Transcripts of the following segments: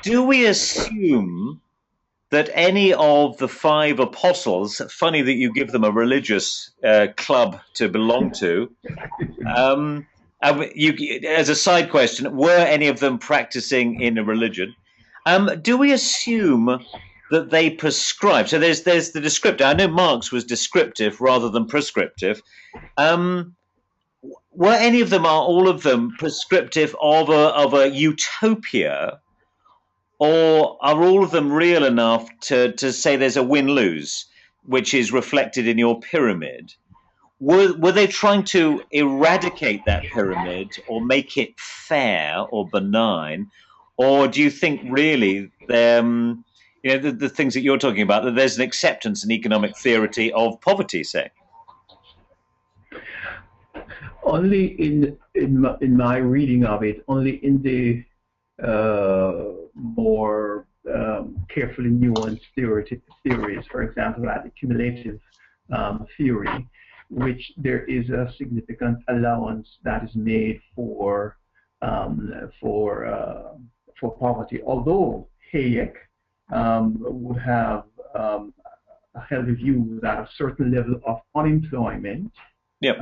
Do we assume that any of the five apostles, funny that you give them a religious club to belong to, um, as a side question, were any of them practicing in a religion? Do we assume that they prescribe? So there's the descriptive. I know Marx was descriptive rather than prescriptive. Um, were any of them, are all of them prescriptive of a utopia, or are all of them real enough to say there's a win lose, which is reflected in your pyramid? Were they trying to eradicate that pyramid or make it fair or benign? Or do you think really the things that you're talking about, that there's an acceptance in economic theory of poverty, say? Only in my reading of it, only in the more carefully nuanced theories, for example, like the cumulative theory, which there is a significant allowance that is made um, for uh, for poverty. Although Hayek would have held a view that a certain level of unemployment Yep.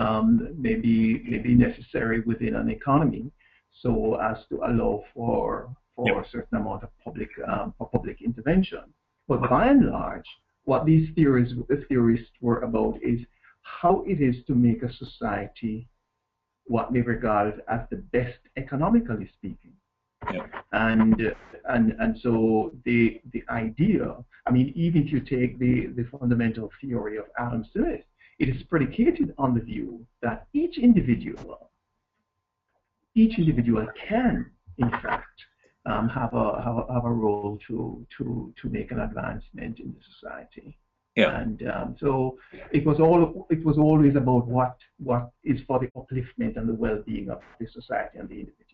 may be necessary within an economy, so as to allow for Yep. a certain amount of public intervention. But by and large, what these theorists were about is how it is to make a society what they regard as the best economically speaking. Yep. And so the idea, I mean, even if you take the fundamental theory of Adam Smith, it is predicated on the view that each individual can, in fact, have a role to make an advancement in the society. Yeah. And so it was always about what is for the upliftment and the well-being of the society and the individual.